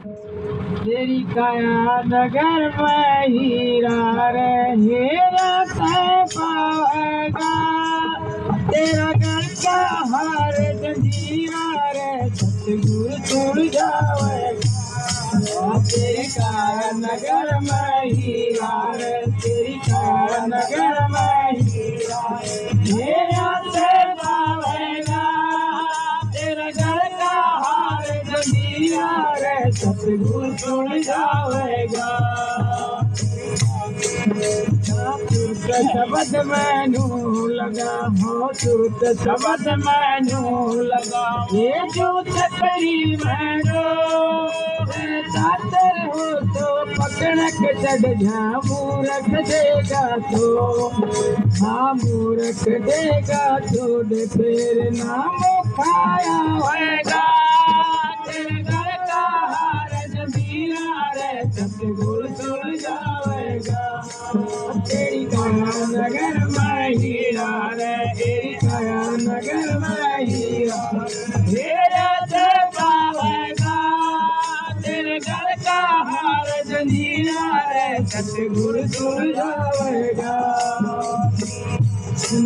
तेरी काया नगर में हीरा रे हीरा तय पावेगा। तेरा घर का हार जंजीरा रे सतगुरु तोड़ जावेगा। तेरी काया नगर में हीरा रे तेरी काया नगर में हीरा हीरा तय पावेगा। तेरा घर का हार जंजीरा रे सतगुरु तोड़ जावेगा। शब्द मैनू लगा हो चूत शब्द मैनू लगा ये चूत तेरी मैनू दातर हो तो पकड़ के चढ़ जा मूर्ख देगा तो। हाँ मूर्ख देगा छोड़ फिर नाम खाया होएगा। तेरे घर का हार जमीरा रे सतगुरु तोड़ जावेगा। तेरी काया नगर में हीरा रे तेरी काया नगर में हीरा हीरा से पावेगा। तेरे घर का हार जंजीरा रे सतगुरु तोड़ जावेगा।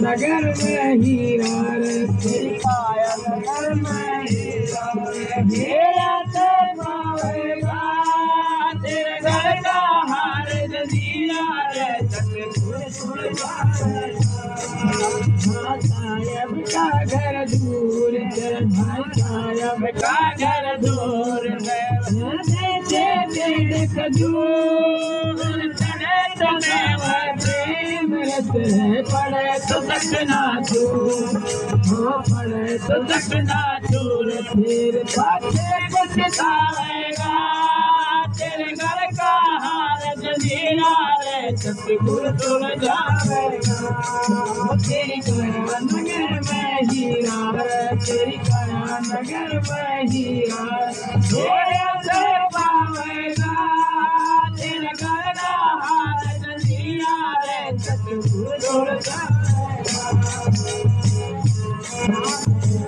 नगर में हीरा रे तेरी काया नगर में हीरा हीरा से पावेगा। तेरे घर का हार जंजीरा रे सतगुरु तोड़ जावेगा। सायब का घर दूर है भाई सायब का घर दूर है। पड़े तो दक्षिणा दूर हो पड़े तो दक्षिणा दूर फिर पाछे पछतावेगा। तेरे घर का हार जंजीरा रे सतगुरु तोड़ जावेगा। तेरी काया नगर में हीरा रे तेरी काया नगर में हीरा हीरा से पावेगा। तेरे घर का हार जंजीरा रे सतगुरु तोड़ जावेगा।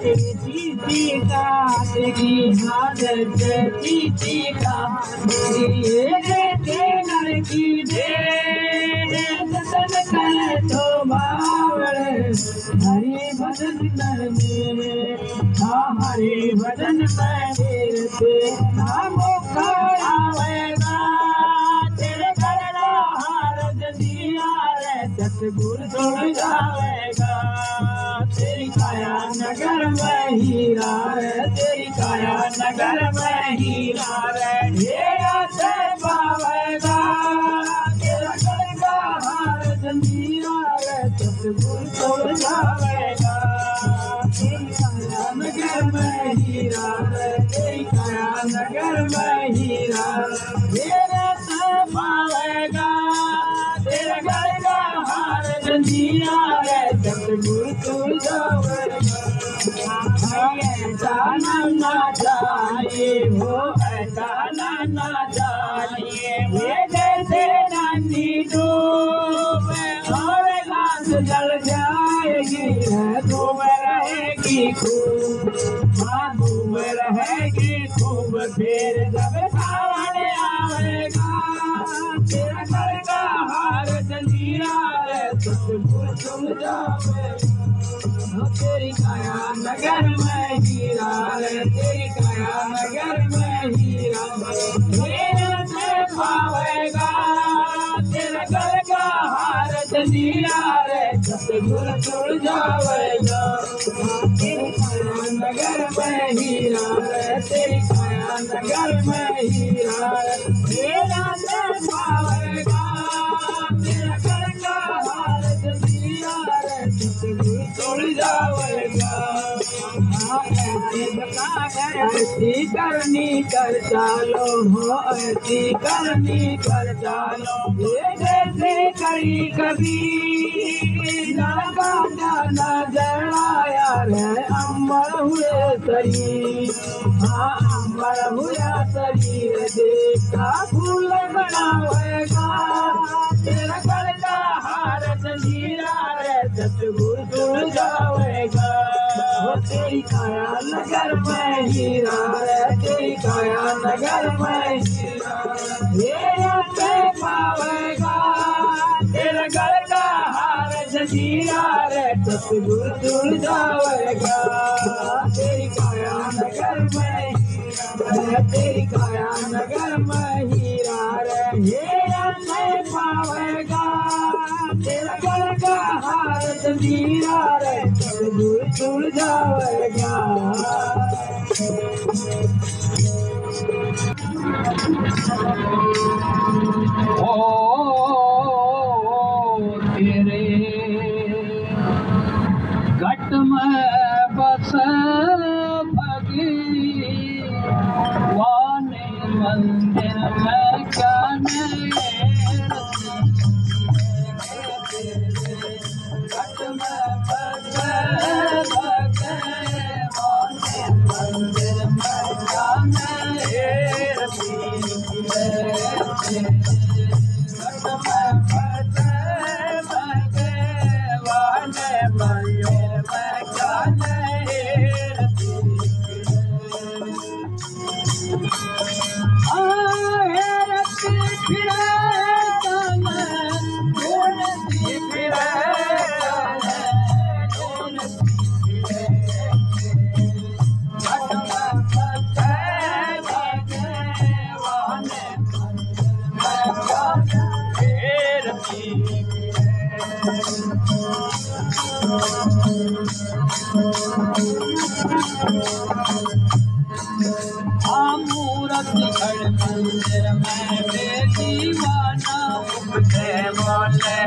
तेरी का तेरी हालत तेरी का नर की दे दर्शन करे तो बावड़ हरि भजन में हरि भजन में तेरे नाम आवेगा। तेरे घर का हार जंजीरा रे सतगुरु तोड़ जावेगा। तेरी काया नगर में हीरा रे तेरी काया नगर में हीरा रे हीरा से पावेगा। तेरा घर का हार जंजीरा रे सतगुरु तोड़ जावेगा। तेरी काया नगर में हीरा रे तेरी काया नगर में हीरा हीरा से पावेगा। तेरा घर का हार जंजीरा रे सतगुरु तोड़ जावेगा। ऐसा ना चाहिए हो ऐसा ना चाहिए वे जैसे नानी डूब और घास जल जाएगी धूप रहेगी खूब। हाँ धूप रहेगी खूब फिर जब सावन आवेगा। तेरा घर का हार जंजीरा रे सतगुरु तोड़ जावेगा। तेरी काया नगर में हीरा रे तेरी काया नगर में हीरा हीरा से पावेगा। तेरे घर का हार जंजीरा रे सतगुरु तोड़ जावेगा। तेरी काया नगर में हीरा रे तेरी काया नगर में हीरा हीरा से पावेगा। तेरे घर का हार जंजीरा रे सतगुरु तोड़ जावेगा। ऐसी करनी कर चालो हो ऐसी करनी कर चालो ये जैसे करी कभी नागा जाना जड़ाया रे अम्बर हुए शरीर। हाँ अम्बर हुआ शरीर देखा फूल बनावेगा। तेरा घर का हार जंजीरा रे सतगुरु तोड़ जावेगा। तेरी काया नगर में हीरा रे तेरी काया नगर में ये पावेगा तेरा घर का हार जजीरा रे सतगुरु जुड़ जाएगा तेरी काया नगर में तेरी काया नगर में हीरा रे हीरा नहीं पावेगा तेरा घर का हार जजीरा रे सतगुरु जुड़ जाएगा तेरे घट में बस भगवान मंदिर में क्या घट में बस भगवान मंदिर में क्या मूरत घर मंदिर में दीवाना मुझे बोले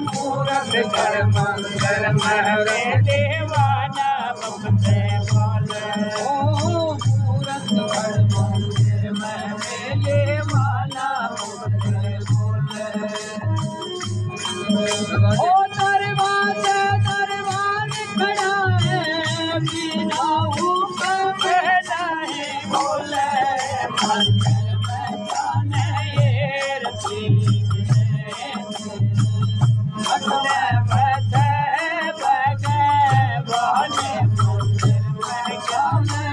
मूरत घर मंदिर में दीवाना मुझे बोले ओ मूरत घर मंदिर में दीवाना मुझे बोले ओ दरवाजे दरबार खड़ा है बिना ऊपर नहीं बोले मंदिर में जाने ये रखी अगले बैठे बैठे बने मंदिर में जाने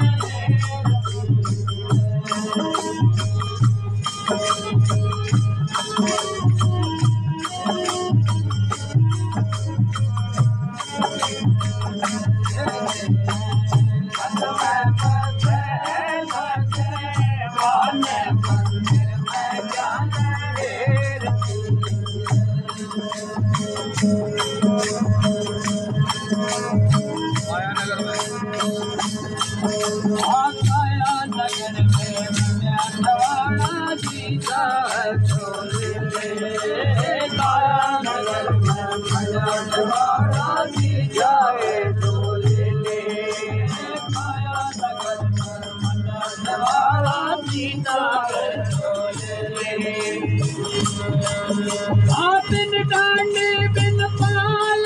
बिन डांडे बिन पाल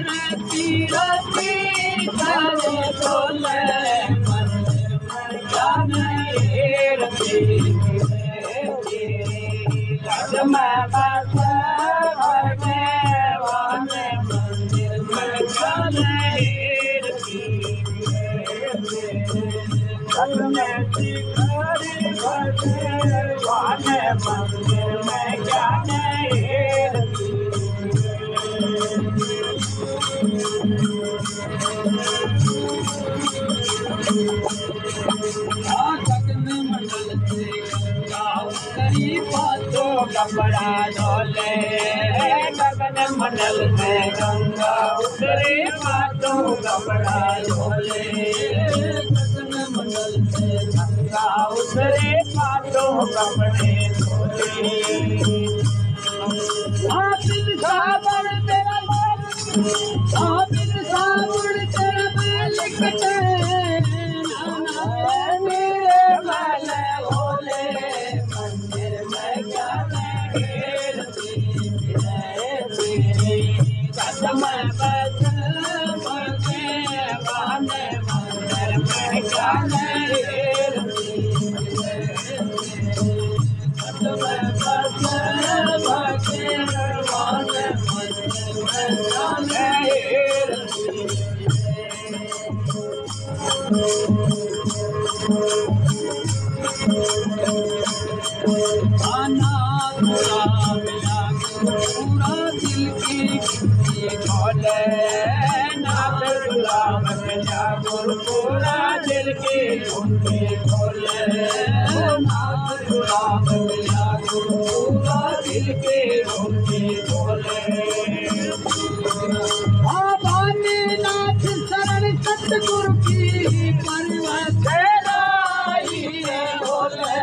रती रती चले बोले मंदिर में जाने रती में बस वाले मंदिर में जाने रती में शिकारी वाले मंदिर में जाने मंडल से करी बातों कपड़ा धोले गगन मंडल में गंगा उतरे बातों कपड़ा धोले गगन मंडल से गंगा उतरे बातों कपड़े धोले आबिद सावर तेरा आबिद सावर तेरा लिखते आना पूरा मिला पूरा दिल की खोले नाथ गुलाम मिला पूरा दिल की खोले नाथ गुलाम मिला पूरा दिल की खोले नाथ शरण सतगुरु की परवत बोले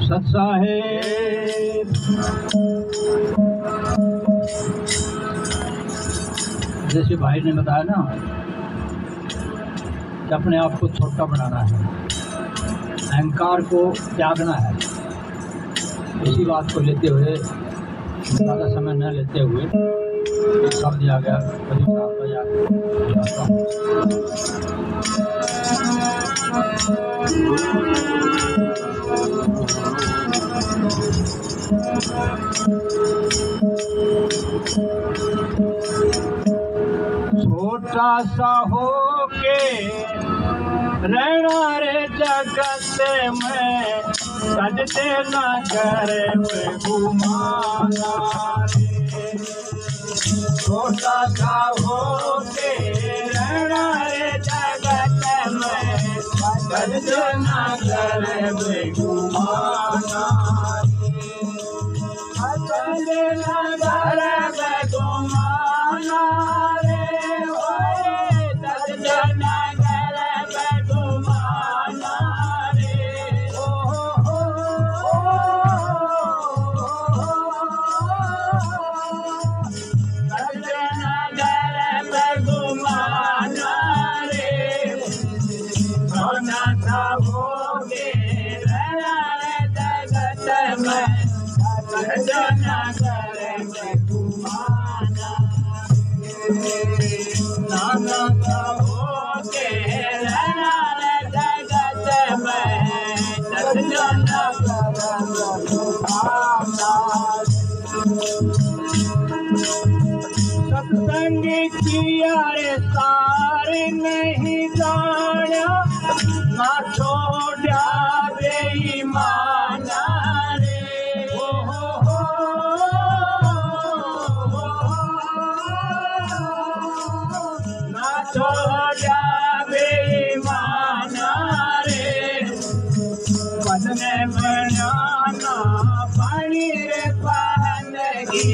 सत साहेब जैसे भाई ने बताया ना कि अपने आप को छोटा बनाना है, अहंकार को त्यागना है। इसी बात को लेते हुए ज़्यादा समय न लेते हुए एक शब्द आ गया छोटा सा हो के रहना रे जगत में सजते न करे घुमाना रे छोटा सा हो के रहना रे जगत में सजते न करे घुमाना रे घुमाना सत्संग किया रे सारे नहीं जाना ना छोड़ा बेईमाना रे ना छोड़ा बेईमाना रे बदने बनाना पानी रे पहनगी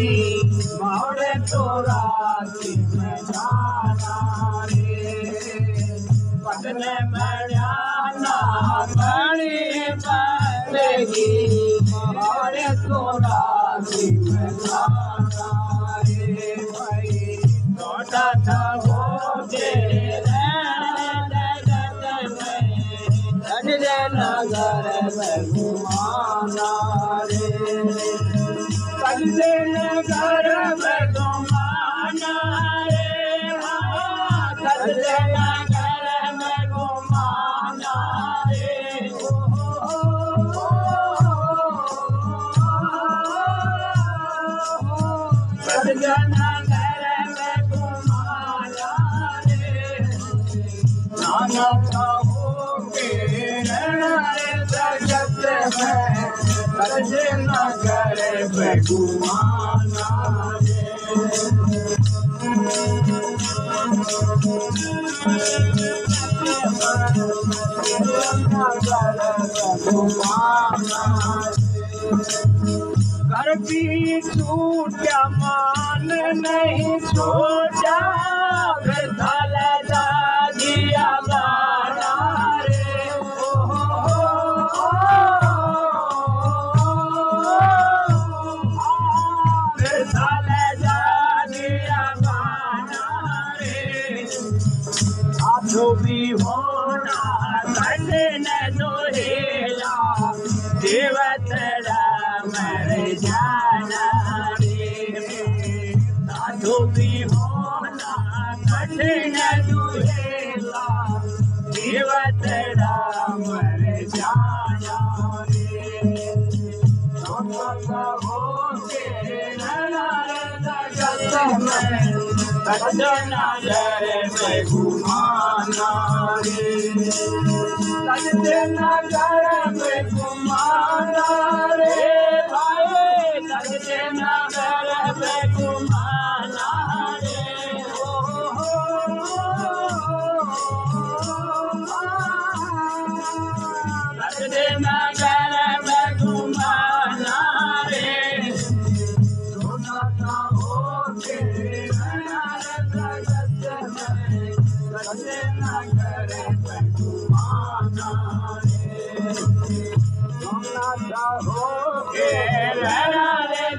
मोड़े तोरा में जाना रे बदने बनाना पानी पहनगी मोड़े तोरा में जाना रे भाई छोटा सा हो के नगर में घुमाना रे सजदे नगर में घुमाना रे सजदे नगर में घुमाना रे सजदे नगर में घुमाना रे नाना सजदे नगर में घुमाना रे घर भी छूटा मान नहीं छोटा फिर धल दिया गाना रे फिर धल दिया कठिन दुहेला जीवत राम जाना रे सजना जर में घुमाना रे सजना जर में घुमाना रे भाई सजना जर में घुमाना रे सजना जर में घुमाना रे सोना सा हो के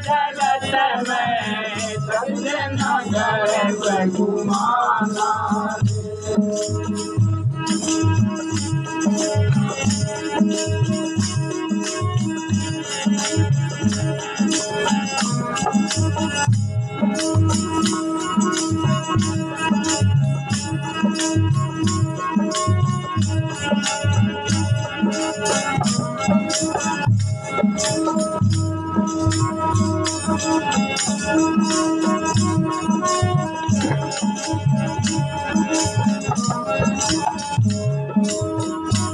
जगत में नगर घुमाना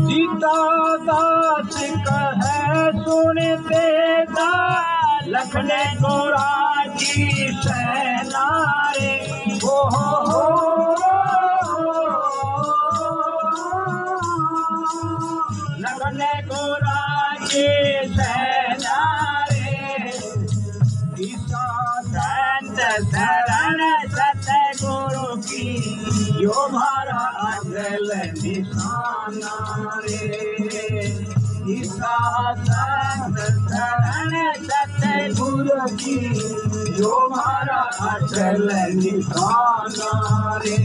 सीता दास कहे सुनते दा लखन गोरा की सेना रे हो लखन गोरा की सेना रे सीता संत शरण सतगुरु की यो मारा अगल निशाना रे सीता संत शरण सतगुरु की यो मारा अगल निशाना रे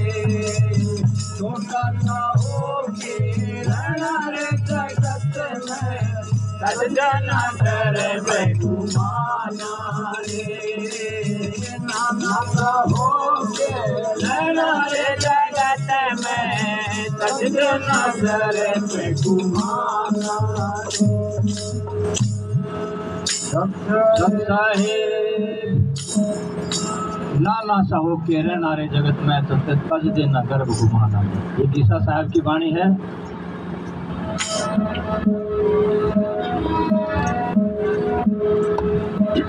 छोटा सा हो के रहना रे जगत में सजना कर घुमाना रे नाना सा हो के रहना रे जगत में सजना कर घुमाना नाना सा हो के रहना रे जगत में तो तज देना गर्भ घुमाना। ये गीसा साहब की वाणी है।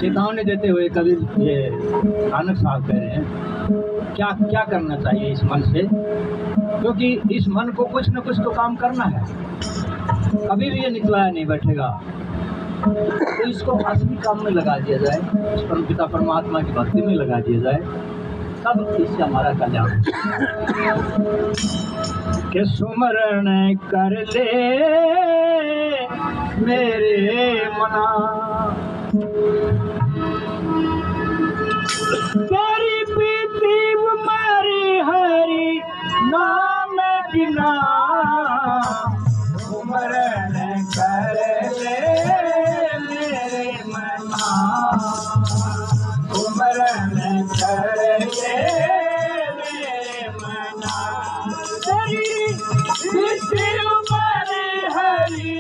चेतावनी देते हुए कवि ये नानक साहब कह रहे हैं क्या क्या करना चाहिए इस मन से, क्योंकि इस मन को कुछ न कुछ तो काम करना है। कभी भी ये निकलाया नहीं बैठेगा, तो इसको असली काम में लगा दिया जाए, परम पिता परमात्मा की भक्ति में लगा दिया जाए, तब इससे हमारा कल्याण के सुमरण कर ले मेरे मना तेरी प्रीति मारी हरि नाम बिना सुमरण कर ले मेरे मना सुमरण कर ले मेरे मना तेरी प्रीति मारी हरि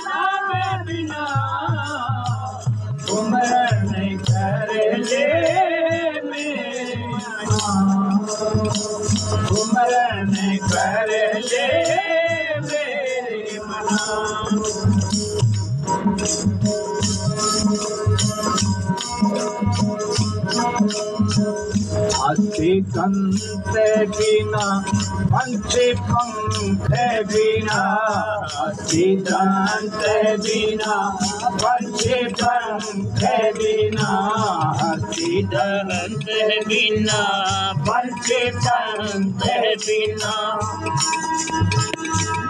नाम बिना सुमरण कर ले मेरे मना सुमरण कर ले मेरे मना। अति कंत बिना पंच पंख बिना अति दंत बिना पंच पंख बिना अति दंत बिना पंच पंख बिना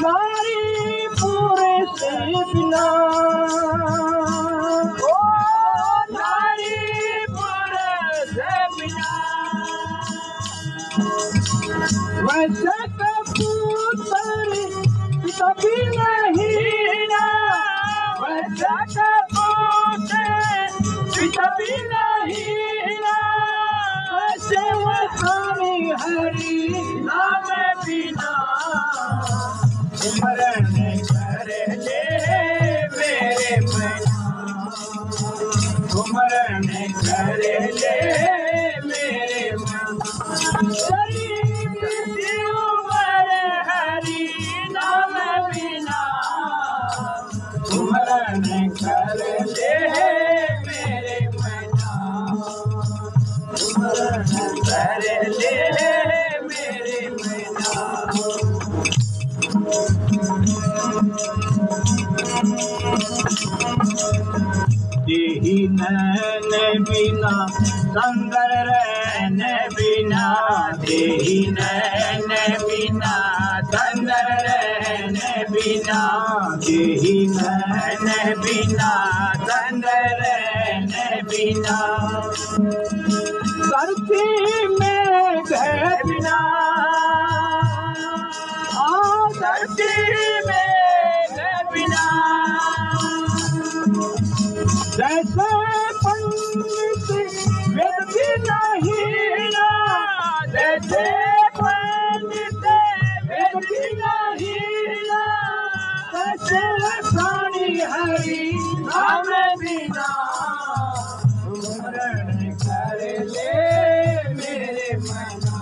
नारी पूरे से बिना वैसे कबूतर कभी नहीं ना वैसे कबूतर कभी नहीं ना वैसे प्राणी हरि नाम बिना स्मरण कर ले मेरे मना स्मरण कर ले मेरे मना उमर हरि नाम बिना स्मरण कर ले मेरे मना स्मरण कर ले मेरे मना देहि नैन बिना संगर रैन बिना देहि नैन बिना संगर रैन बिना देहि नैन बिना संगर रैन बिना धरती में गए बिना धरती में गए बिना जैसे पंडित वेद भी नहीं ना जैसे पंडित वेद भी नहीं ना जैसे प्राणी हरि नाम बिना स्मरण कर ले मेरे मना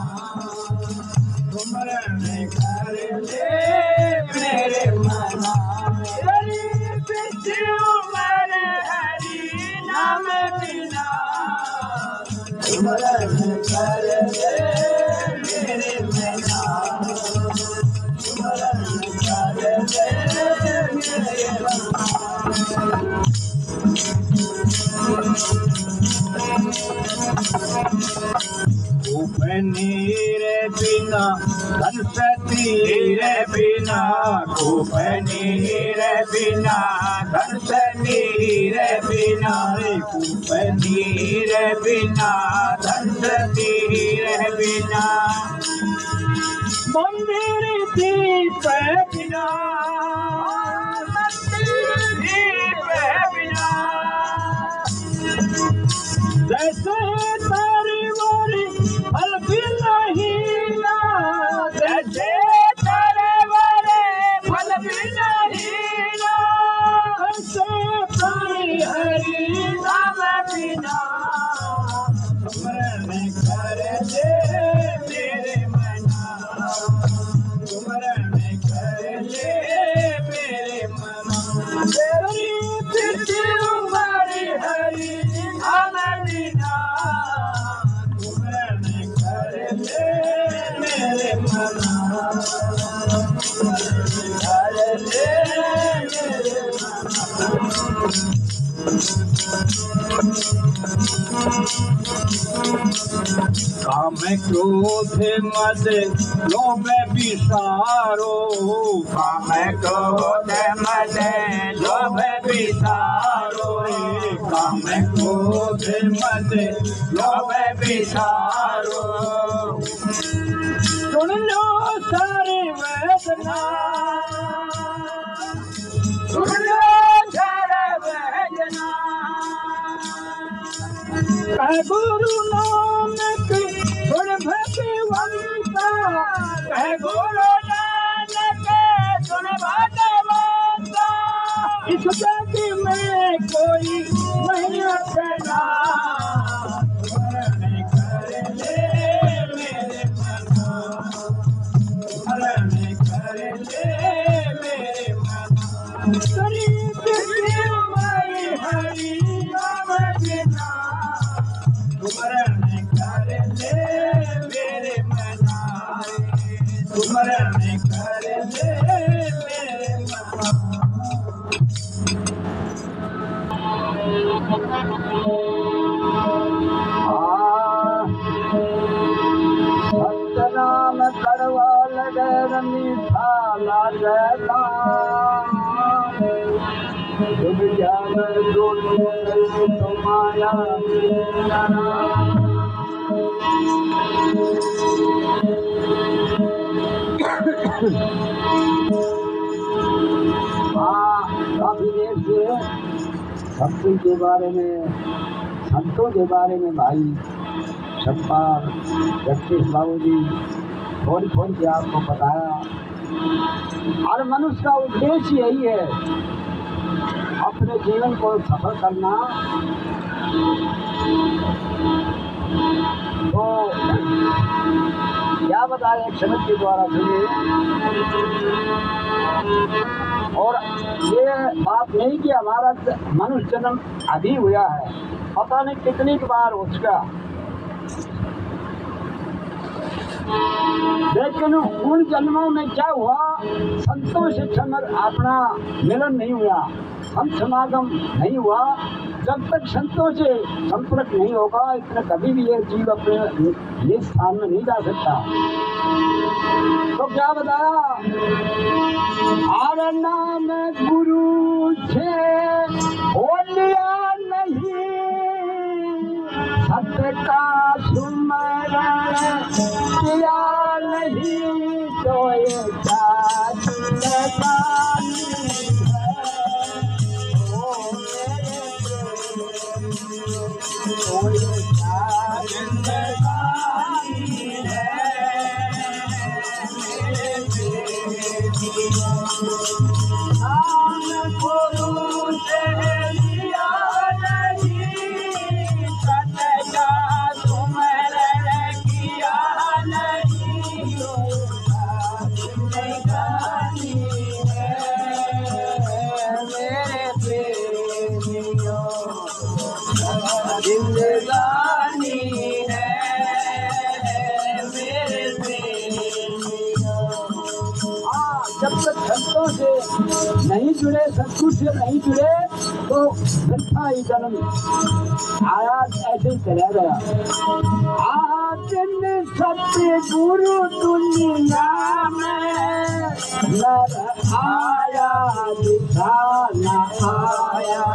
स्मरण कर ले मेरे मना उमर हरि नाम बिना स्मरण कर ले मेरे मना स्मरण कर ले मेरे मना नीर बिना धन तीर बिना खूब नीर बिना धन तीर बिना खूब नीर बिना धन तीर बिना मंदिर दीप बिना दीप बिना जैसे तारी वारी फल भी नहीं ना जैसे तारे वारे फल भी नहीं ना ऐसे प्राणी हरि नाम बिना स्मरण कर ले मेरे मना स्मरण कर ले मेरे मना तेरी प्रीति उमर हरि नाम बिना स्मरण कर ले मेरे मना कर ले मेरे काम क्रोध मद लोभ विसारो काम क्रोध मद लोभ विसारो काम क्रोध मद लोभ विसारो सुन लो सारे वेदना सुन लो सारे वेदना कह गुरु नानक सुन भगवंता कह गुरु नानक सुन भगवंता इस जग में कोई नहीं अपना स्मरण कर ले मेरे मना स्मरण कर ले मेरे मना तेरी प्रीति उमर हरि नाम बिना स्मरण कर ले मेरे मना स्मरण कर ले मेरे मना सतनाम कड़वा लगे मीठा लागता तुम ज्ञान जो तुम्हारा काफी देर से भक्ति के बारे में संतों के बारे में भाई छप्पर जगदीश बाबू जी थोड़ी थोड़ी आपको बताया। हर मनुष्य का उद्देश्य यही है, अपने जीवन को सफल करना। तो क्या बताया एक शब्द के द्वारा सुनिए। और ये बात नहीं कि हमारा मनुष्य जन्म अभी हुआ है, पता नहीं कितनी बार हो चुका, लेकिन उन जन्मों में क्या हुआ, संतों से अपना मिलन नहीं हुआ, संत समागम नहीं हुआ। जब तक संतों से संपर्क नहीं होगा, इतना कभी भी ये जीव अपने निज स्थान में नहीं जा सकता। तो क्या बताया, आर नाम गुरु से हो लिया नहीं, सत्य का सुमरण किया नहीं, तो ये जिंदगानी है मेरे प्रेमियों। जब तक संतों से नहीं जुड़े, सत्संग से नहीं जुड़े, तो वृथा ही जन्म आया, ऐसे ही चला गया। आज सत्य गुरु दुनिया में नर आया, दिखाना आया,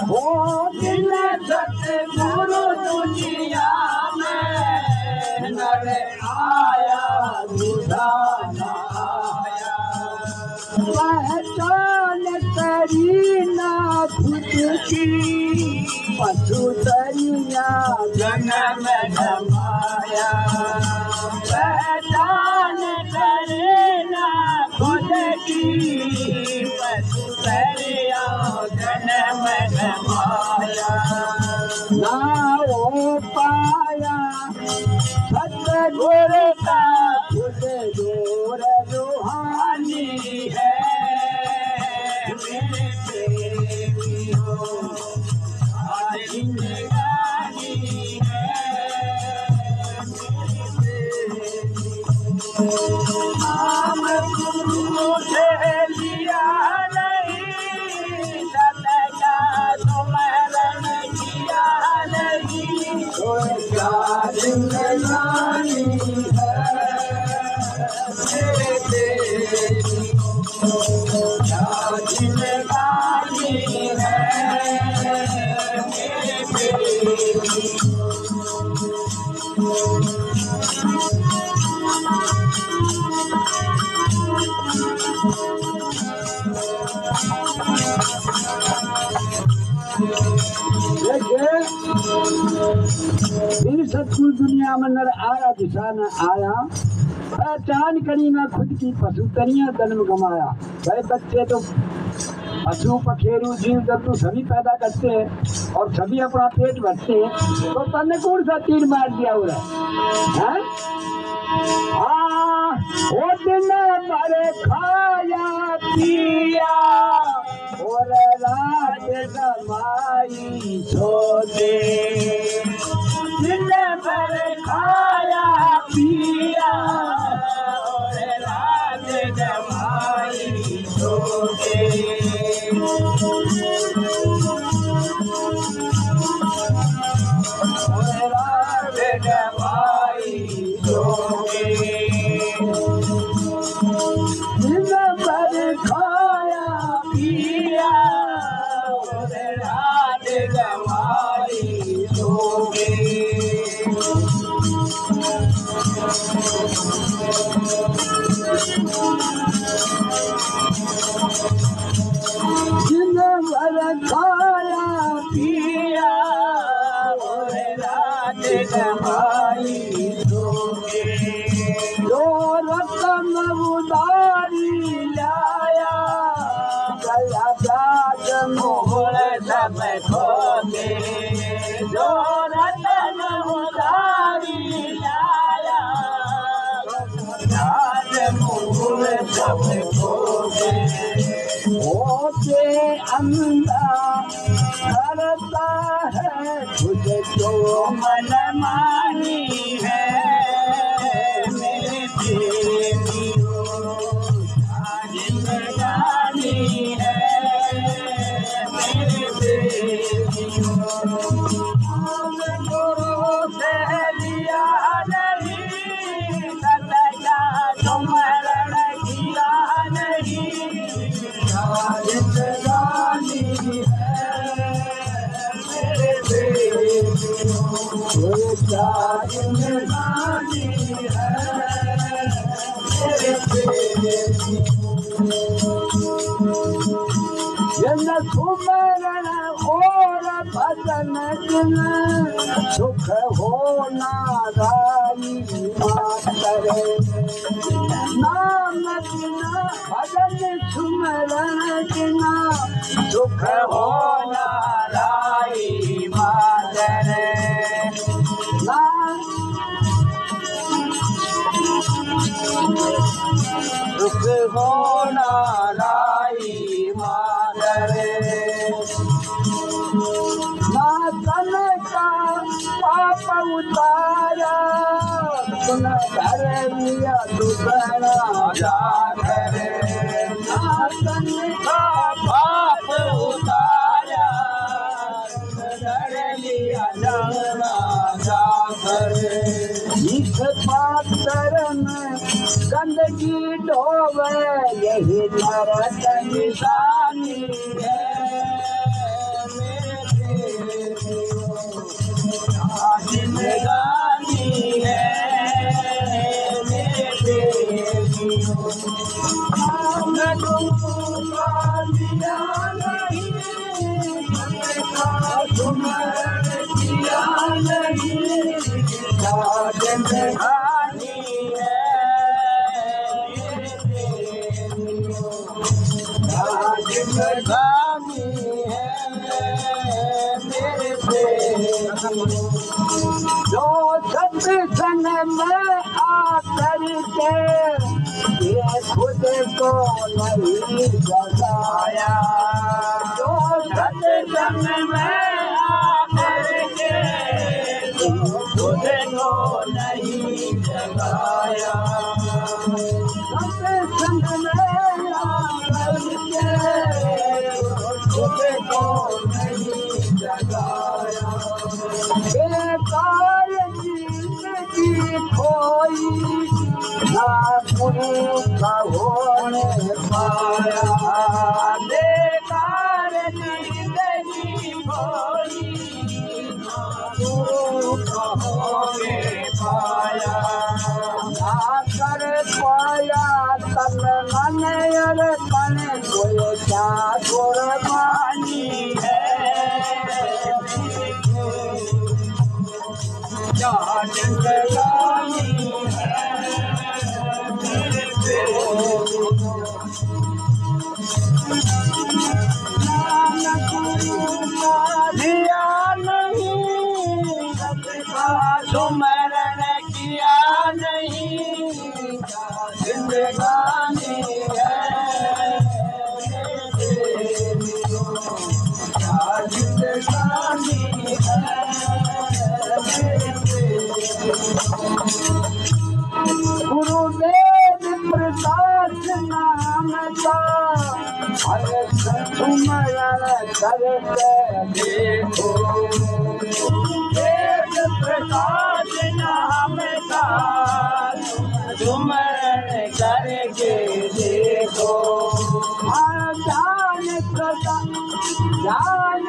वो दिन सत्य गुरु दुनिया में नर आया, दिखाना आया। पहचान करी ना खुद की, पशु तरिया जन्म जमाया। पहचान करे ना खुद की, पशु तरिया जन्म जमाया। ना हो पाया सतगुरु का खुद जोर रूहानी है मेरे प्रेमियों। जिंदगानी है नाम गुरु से लिया नहीं, सत्य का सुमरण किया नहीं, तो क्या जिंदगानी है मेरे प्रेमियों। क्या जिंदगानी है मेरे प्रेमियों। फिर सतगुरु दुनिया में नर आया, दिशा न आया। पहचान करी ना खुद की, पशु तरिया जन्म गमाया। भाई बच्चे तो पशु पखेरु जीव जंतु सभी पैदा करते हैं और सभी अपना पेट भरते हैं, तो तन्ने कौन सा तीर मार दिया हो रहा है? वो दिन भर खाया पिया और रात कमाई सोते। दिन भर खाया पिया और रात कमाई सोते। और रात कमाई सोते। दिन भर खाया पिया और रात कमाई सोते। रात कमाई दोगे जो रतन उदारी लाया गया ब्याज मोहर सब खोगे जो रतन उधारी लाया राज मोहर सब खोगे होते अंदर करता है खुद जो मन मानी है मेरे प्रेमियों जिंदगानी है मेरे प्रेमियों से लिया नहीं सदा सुमरण किया नहीं जिंदगानी है मेरे प्रेमियों क्या जिंदगानी है मेरे प्रेमियों जन सुमरण और भजन दिन सुख हो नारायणी मातरे नाम बिना भजन सुमरण बिना सुख हो नाराई मादरे नाम सुख हो नाराई मादरे तन का पाप उतारा सुन कर लिया दुबरा जागरे तन का पाप उतारा कर लिया जाना जागरे इस पात्र में गंदगी ढोवे यही नरक निशानी है मेरे प्रेमियों जिंदगानी है मेरे प्रेमियों मैं तुमको दिया नहीं सुमरण किया नहीं जिंदगानी है जिंदगानी है मेरे प्रेमियों जो सत्संग में आकर के ये खुद को नहीं जगाया जो सत्संग में आकर के खुद को नहीं जगाया सत्संग में आकर के खुद को नहीं जगाया बेकार जिंदगी खोई ना कोई का होने पाया बेकार जिंदगी खोई गुरु कहोगे पाया ना कर पाया तन मन अर्पण कोई क्या कुर्बानी है क्या जिंदगानी है मेरे प्रेमियों दिया नहीं सुमरण किया नहीं जिंदगानी है क्या जिंदगानी है गुरुदेव प्रकाश नाम का हर सुमरण करके देखो देव प्रकाश नाम का सुमरण करके देखो जान सदा जान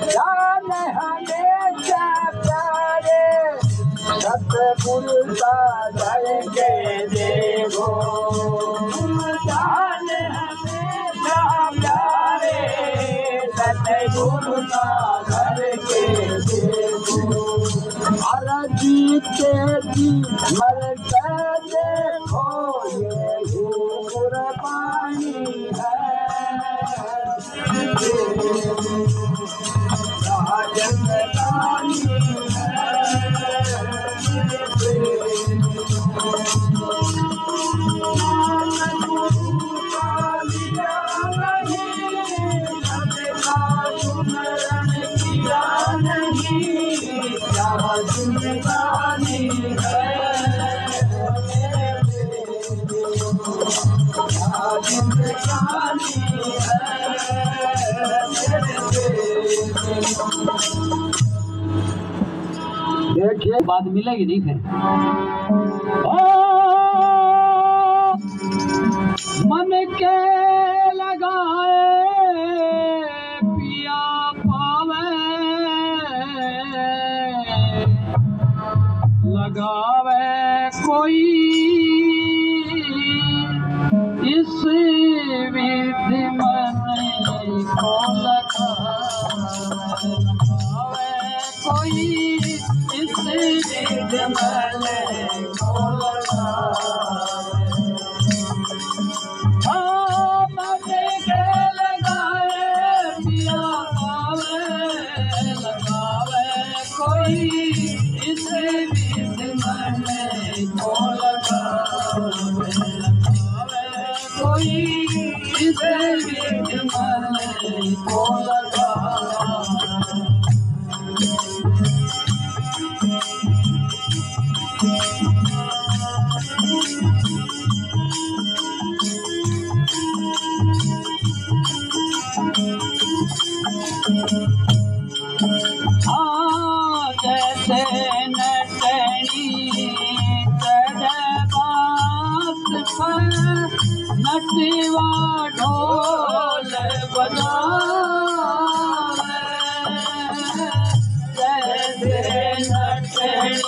जान हमेशा प्यारे सतगुरु का करके देखो जान हमेशा प्यारे सतगुरु का घर के देखो हर जीते जी मर कर देखो ये कुर्बानी है राजस्थानी देखिए बात मिलेगी नहीं फिर। मन के लगाए पिया पावे लगावे कोई इस विधि मन को लगावे कोई इस विधि मन को लगावे मन के लगाए पिया पावे लगावे कोई इस विधि मन को लगावे कोई इस विधि मन को लगावे जैसे नटनी बात पर नटवा ढोल बजावे जैसे नटनी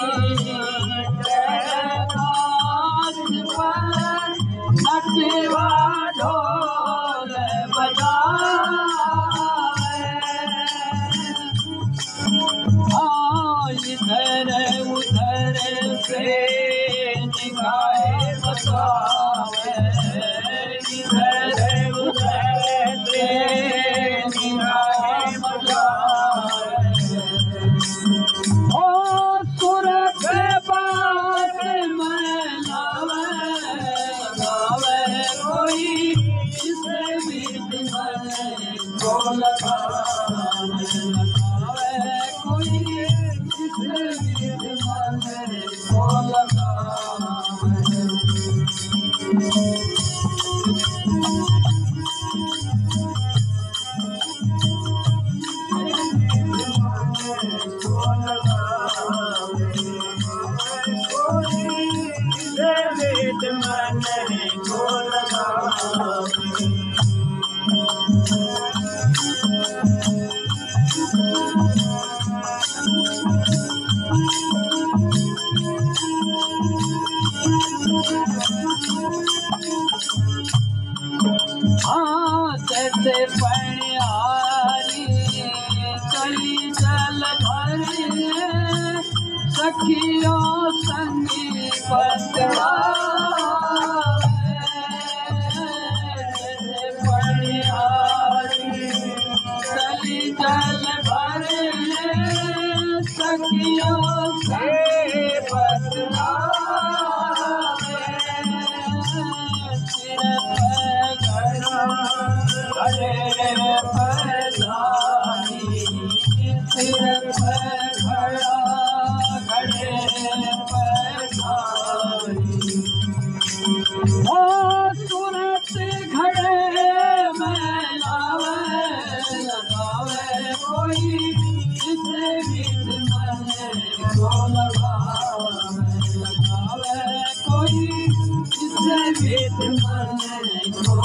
बात पर नटवा ढोल बजावे इधर उधर से निगाहें बसावे इधर उधर से निगाहें बसावे ओ सूरत बात में लावे कोई इस बीच मन को लगावे कोई इस बीच मन को लगावे जैसे पणियारी कली जल भरी सखियों संगी जैसे पणियारी कली जल भरी सखियों संगी घड़े पधारी सिर पर घड़ा घड़े पधारी ओ सूरत घड़े में लावे लगावे कोई इस विध मन को लगावे कोई इस विध मन को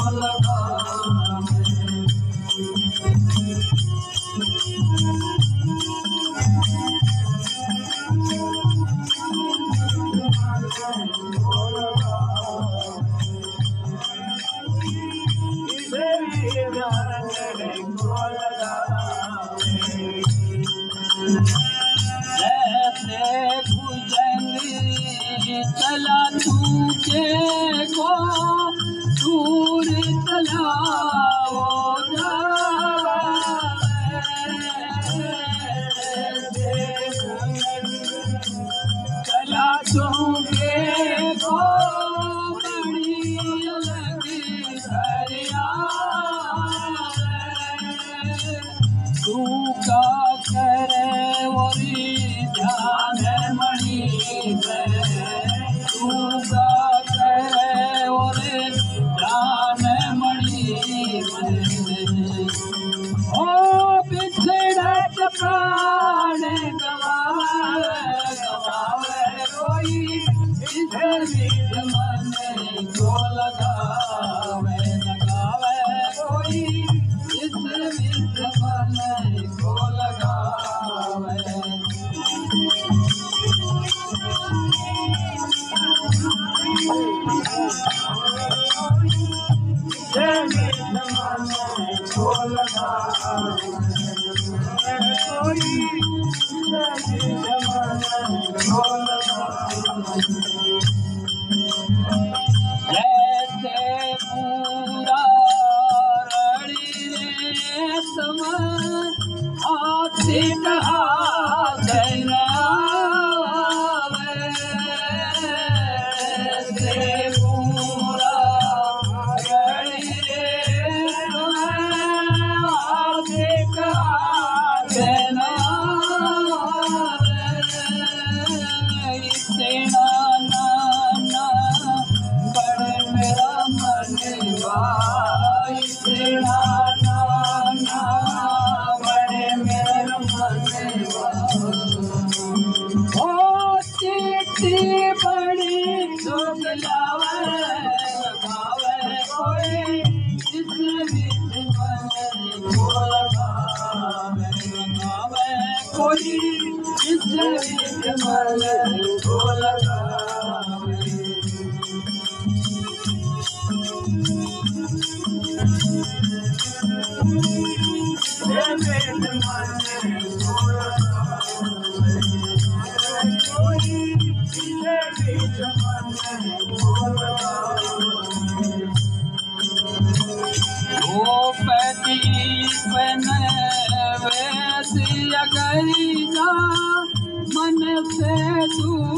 मन से दूर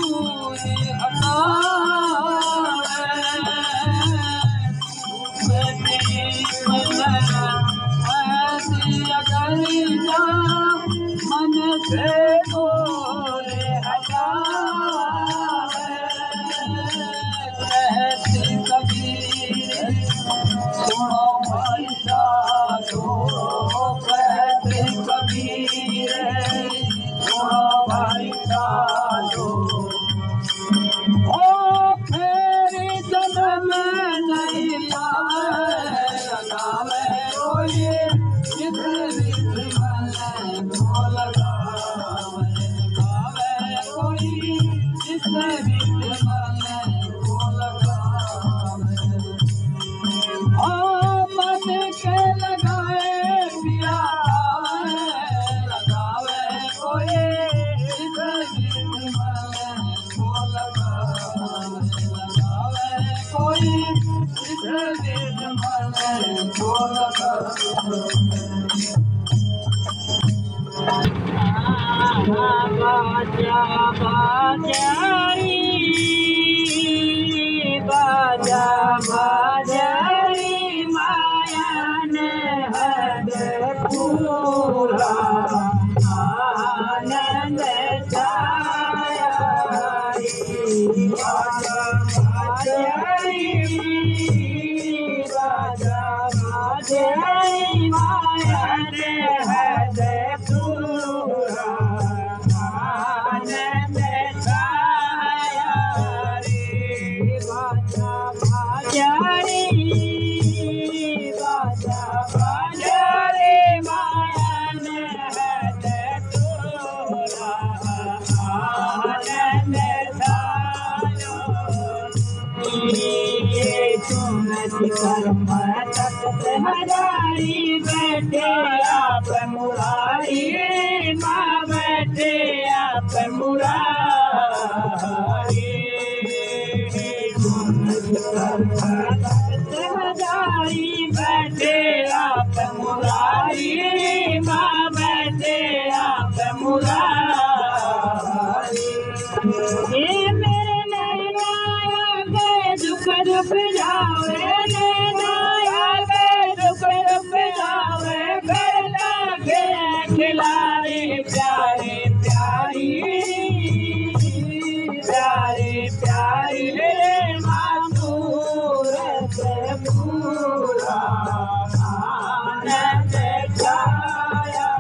मन से दूर कहते कबीर सुनो भाई साधो कहते कबीर भाई साधो ओ फिर जन्म नहीं लगावे कोई जिस मन को लगावे कोई जिस मन को लगावे ओ मन के लगाए पिया लगावे कोई बाजा बाजारी माया ने हद पूरा आनंद छाया बाजा बाजारी माया ने हद पूरा आनंद छाया बाजा बाजारी माया ने हद पूरा आनंद छाया कर्म तख्त हजारी बैठे आप मुरारी माँ बैठे आप मुरारी तख्त हजारी बैठे आप मुरारी माँ बैठे आप मुरारी ये मेरे नैना दुख रुप जावे नैना दुख रुप जावे घर लागे खिलारे प्यारे प्यारी प्यारे प्यारी मेरे मासूरत पूरा आनंद छाया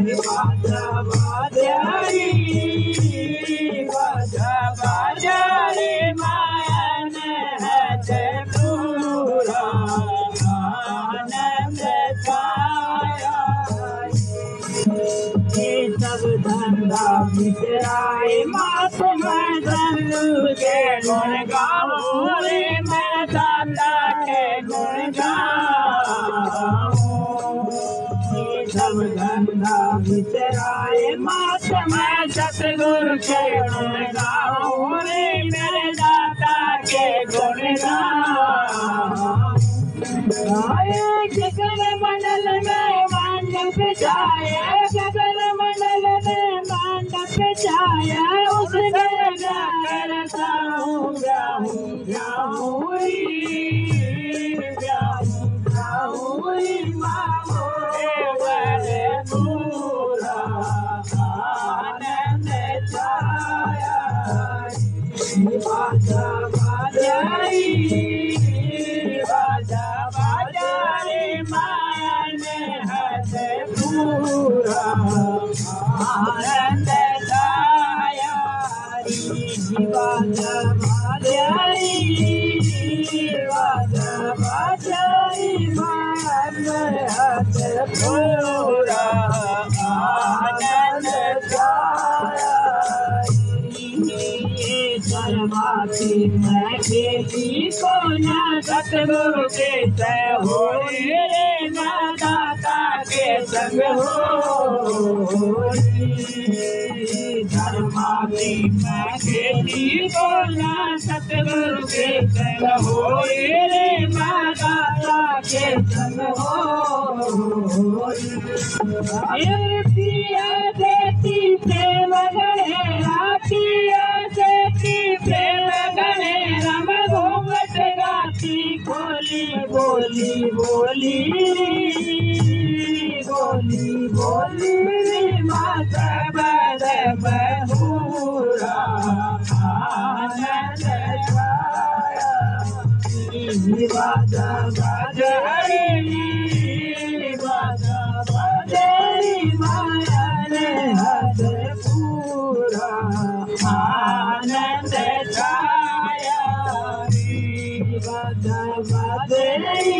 बाजा बाजारी बाजा बाजारी माया ने हद पूरा आनंद छाया ये सब धंधा बिसराए मात मैं धनु के गुण गाऊं रे मैं दाता के गुण गगन मंडल में मांडव छाया, गगन मंडल में मांडव छाया, उसने करता हूँ मामो बड़े पूरा आनंद छाया, बाजा बाजाई बाजा बाजारे मान हद पूरा आनंद छाया, बाजा बाजाई बाजा बाजाई मान हद पूरा आनंद छाया, शर्माती मैं खेती को ना सतगुरु के तय हो रे, ना दाता के संग हो, शर्माती मैं खेती को ना सतगुरु के संग हो रे, ना दाता के संग हो, पिया देती प्रेम गणे रातिया प्रेम गणे रम घूमट गाती बोली बोली बोली बोली बोली माता बद बहुरा आनंद छाया, बाजा बाजारी बाजा बाजारी माया ने हद पूरा आनंद छाया, बाजा बाजेरी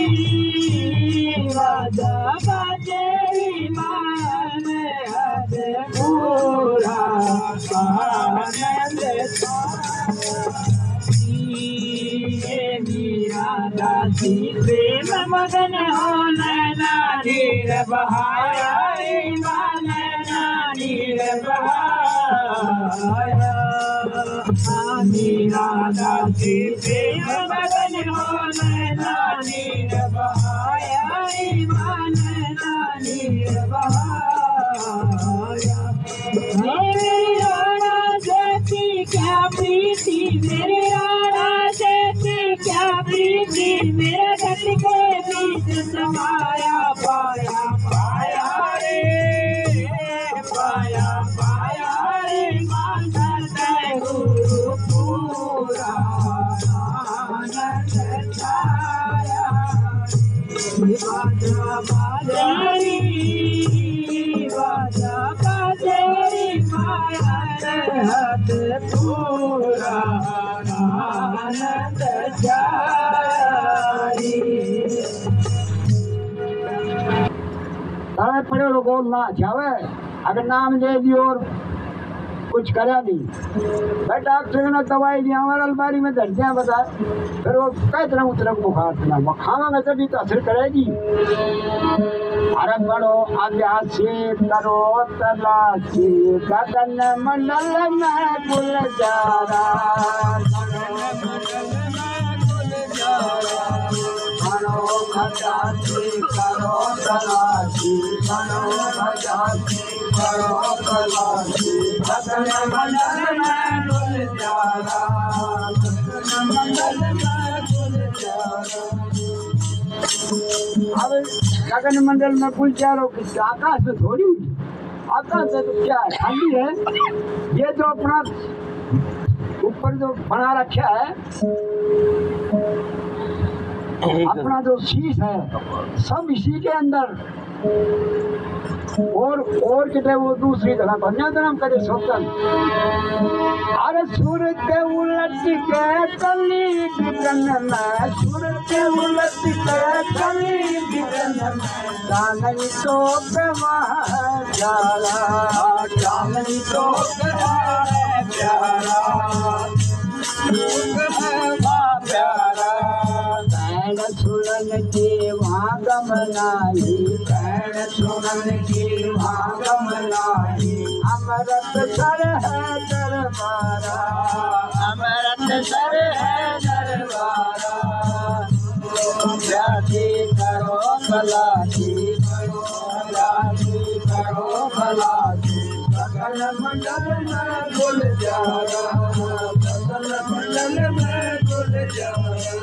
बाजा बाजेरी मान हद पूरा आनंद छाया, मीरा दासी प्रेम मगन हो नैना नीर बहाया, नैना नीर बहाया, मीरा दासी प्रेम मगन हो नैना नीर बहाया, नैना नीर बहाया, मेरी राणा जैसी क्या प्रीति, मेरी राणा जैसी क्या प्रीति, मेरे गट के बीच समाया, पाया पाया रे पाया पाया रे माता गुरु पूरा आनंद छाया, बाजा बाजारी बाजा बाजारी माया हद पूरा आनंद छाया, तारे पड़े लोगों ना जावे, अगर नाम दे दियो और कुछ करा दी, भाई डॉक्टर ने दवाई दी हमारे अलमारी में धर दिया, बता फिर वो कई तरह उतरक बुखार था, वो खाना तभी तो असर करेगी। अरे बढ़ो आध्यासी करो तलाशी, गगन मंडल में गुलजारा, करो खजाची करो तलाशी, करो खजाची करो तलाशी, गगन मंडल में गुलजारा, गगन मंडल में गुलजारा। अब गगन मंडल में गुलजारों की आकाश में थोड़ी, आकाश है तो क्या है, ठंडी है, ये जो अपना ऊपर जो बना रखा है अपना जो शीश है सब इसी के अंदर, और कितने वो दूसरी तरह बन्या धर्म करे स्वतन, अरे सूरत उलट के कली दिगन में, सूरत उलट के कली दिगन में, चांदनी तो प्यारा, चांदनी तो प्यारा, प्यारा, सुनन के वहाँ गमनाई, पैर सुनन के वहाँ गमनाई, अमृत सर है दरबारा, अमृत सर है दरबारा, जाति कर भला की करो भला की करो भला की सकल मंडल में गुल जारा सकल मंडल में गुल जारा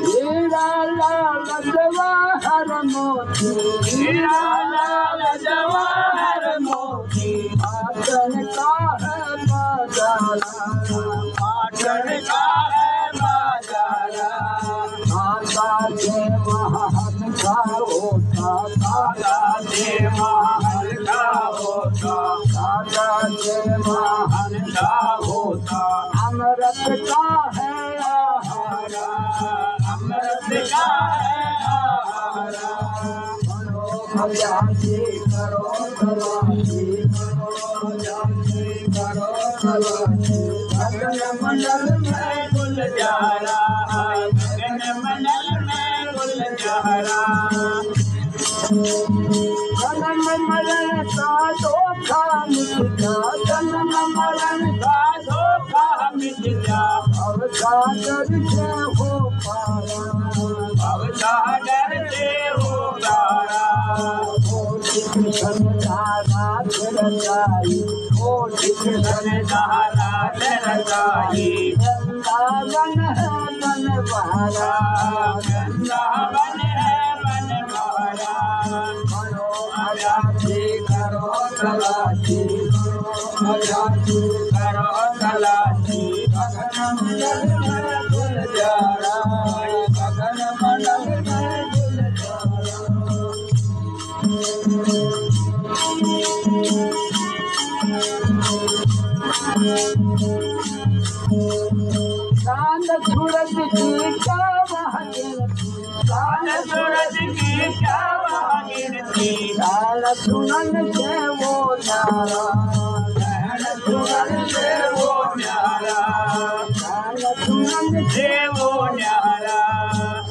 हीरा लाल जवाहर मोती हीरा लाल जवाहर मोती पाटन का है बाजारा पाटन का है बाजारा माता के महल का होता दादा के महल का होता दादा के महल का होता अमृत का है आहारा अमृत का है आहारा करो भलासी करो भलासी करो भलासी करो भलासी गगन मंडल में गुल जारा गगन मंडल में गुल जारा जन्म मरण का धोखा मिट जा जन्म मरण का धोखा मिट जा भव सागर से हो पारा भव सागर से हो पारा कोटि कृष्ण धारा रचाई कोटि कृष्ण धारा रचाई वृंदावन है बनवारा वृंदावन है बनवारा करो भलासी करो भलासी भलासी करो भलासी गगन मंडल में गुल जारा गगन मंडल में गुल चांद सूरज की क्या गिनती चांद सूरज की क्या गिनती लाल सुनन से वो न्यारा लाल सुनन से वो न्यारा लाल सुनन से वो न्यारा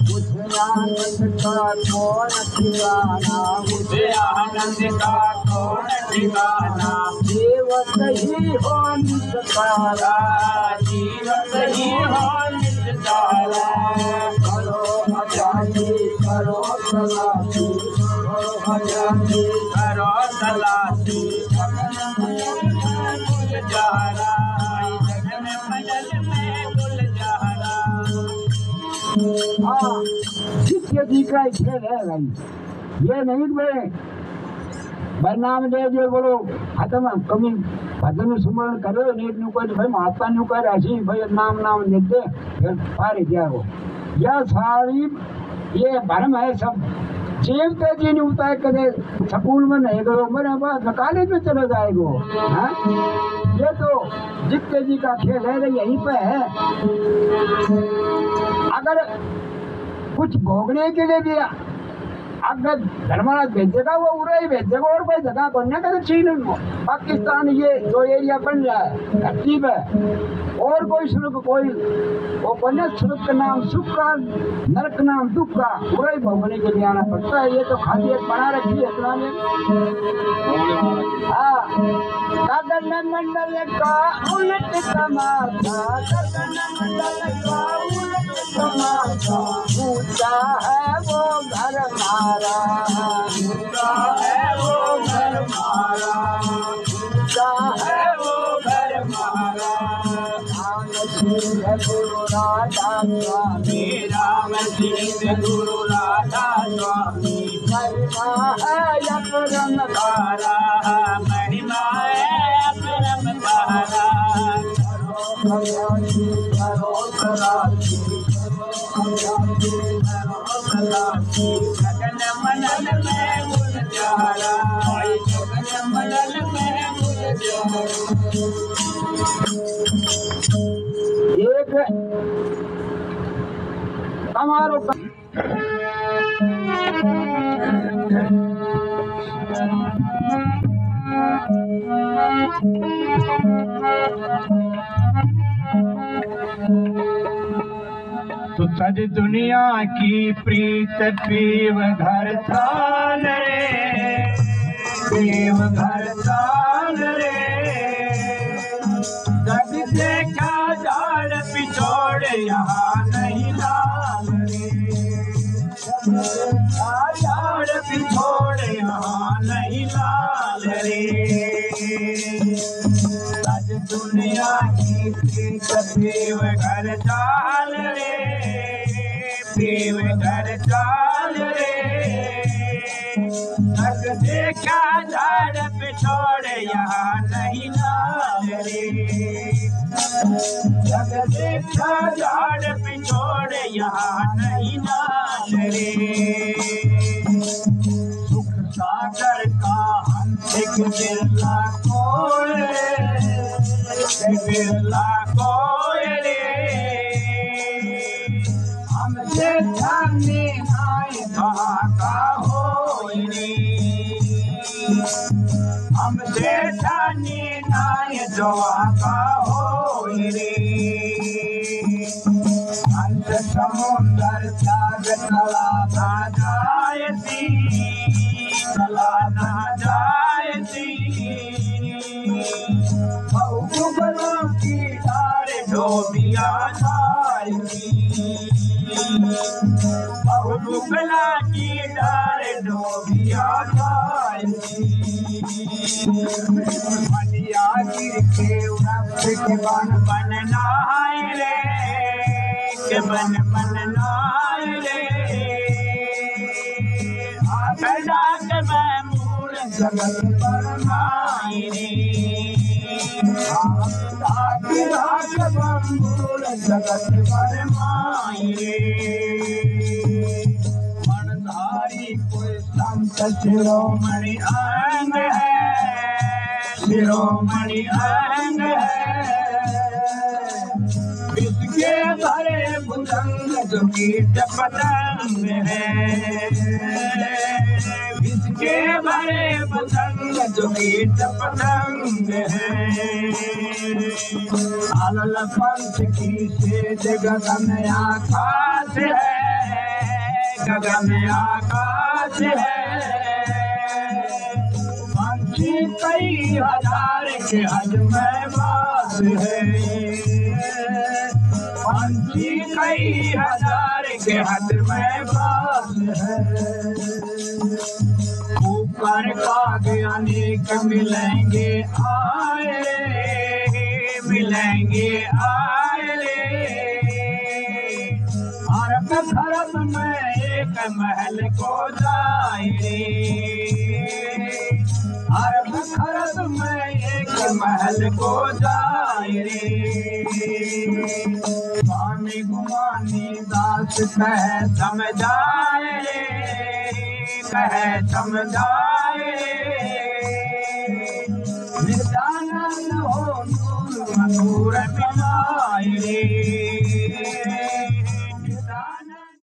मुझे आनंद का कौन ठिकाना मुझे आनंद का कौन ठिकाना जीवत ही हो निस्तारा जीवत ही हो निस्तारा करो भलासी करो भलासी करो भलासी करो भलासी गगन मंडल में गुल जारा गगन मंडल में गुल जारा हाँ शिष्य जी का खेल है भाई ये नहीं भाई नाम दे जो बोलो खत्म कमी भजन सुमरण करो नीट नु कोई भाई महात्मा नु कर ऐसी भाई नाम नाम दे दे फिर पार गया वो यह सारी ये भरम है सब जीवते जी ने उतार कदे स्कूल में नहीं गयो मेरे बाद कॉलेज में चले जाएगो हाँ ये तो जित्ते जी का खेल है यहीं पे है अगर कुछ भोगने के लिए भी अगर धर्मराज भेजेगा वो उड़ा ही भेजेगा और कोई जगह बनने का तो चीन पाकिस्तान ये जो एरिया बन रहा है धरती पे और कोई सुख कोई वो बने सुख का नाम सुख का नरक नाम दुख का उड़ा ही भोगने के लिए आना पड़ता है ये तो खाली एक बना रखी है इतना ने हाँ गगन मंडल का उलट तमाशा गगन मंडल का उलट तमाशा ऊंचा है वो घर मारा ऊंचा है वो घर मारा ऊंचा है वो घर मारा राम सिंह गुरु राधा स्वामी राम सिंह गुरु राधा स्वामी महिमा है अपरम तारा महिमा है अपरम तारा करो भलासी करो भलासी गगन मंडल में गुल जारा गगन मंडल में गुल जारा एक हमारो तो सज दुनिया की प्रीत पीव घर थान रे पीव घर थान रे जग देखा जाड़ पिछोड़ यहाँ नहीं लाल रे देव घर चाल रे, देव घर चाल रे। जग देखा झाड़ पिछोड़ यहाँ नहीं लाल रे, जग देखा झाड़ पिछोड़ यहाँ नहीं लाल रे। सुख सागर का हंस एक बिरला कोयल, बिरला कोयल हमसे थाने आए का हो रे, हमसे थाने आए का हो रे। अंत समुंदर त्याग चला ना जायती, चला ना जायती। बहुगुगलों की डार डोबिया जायती, बहुगुगला की डार डोबिया जायती। मनिया गिर के वृक्ष के बन बन नाय रे, के बन बन नाय रे। डाक में मूल जगत पर नाय रे, डाक में मूल जगत पर नाय रे। मनधारी कोई संत शिरोमणि अंग है, शिरोमणि अंग है। इसके भरे भुजंग जो कीट पतंग है, इसके भरे भुजंग जो कीट पतंग है। अलल पंथ की सेज गगन आकाश है, गगन आकाश है। पंछी कई हजार के हज में बास है, पंछी कई हजार के हद में बास है। ऊपर काग अनेक मिलेंगे आए, मिलेंगे आए। अरब खरब में एक महल को जाए रे, अरब खरब में एक महल को जाए रे। स्वामी गुमानी दास कह समझाए रे, कह समझाए निर्दानंद हो नूर नूर मिलाए रे।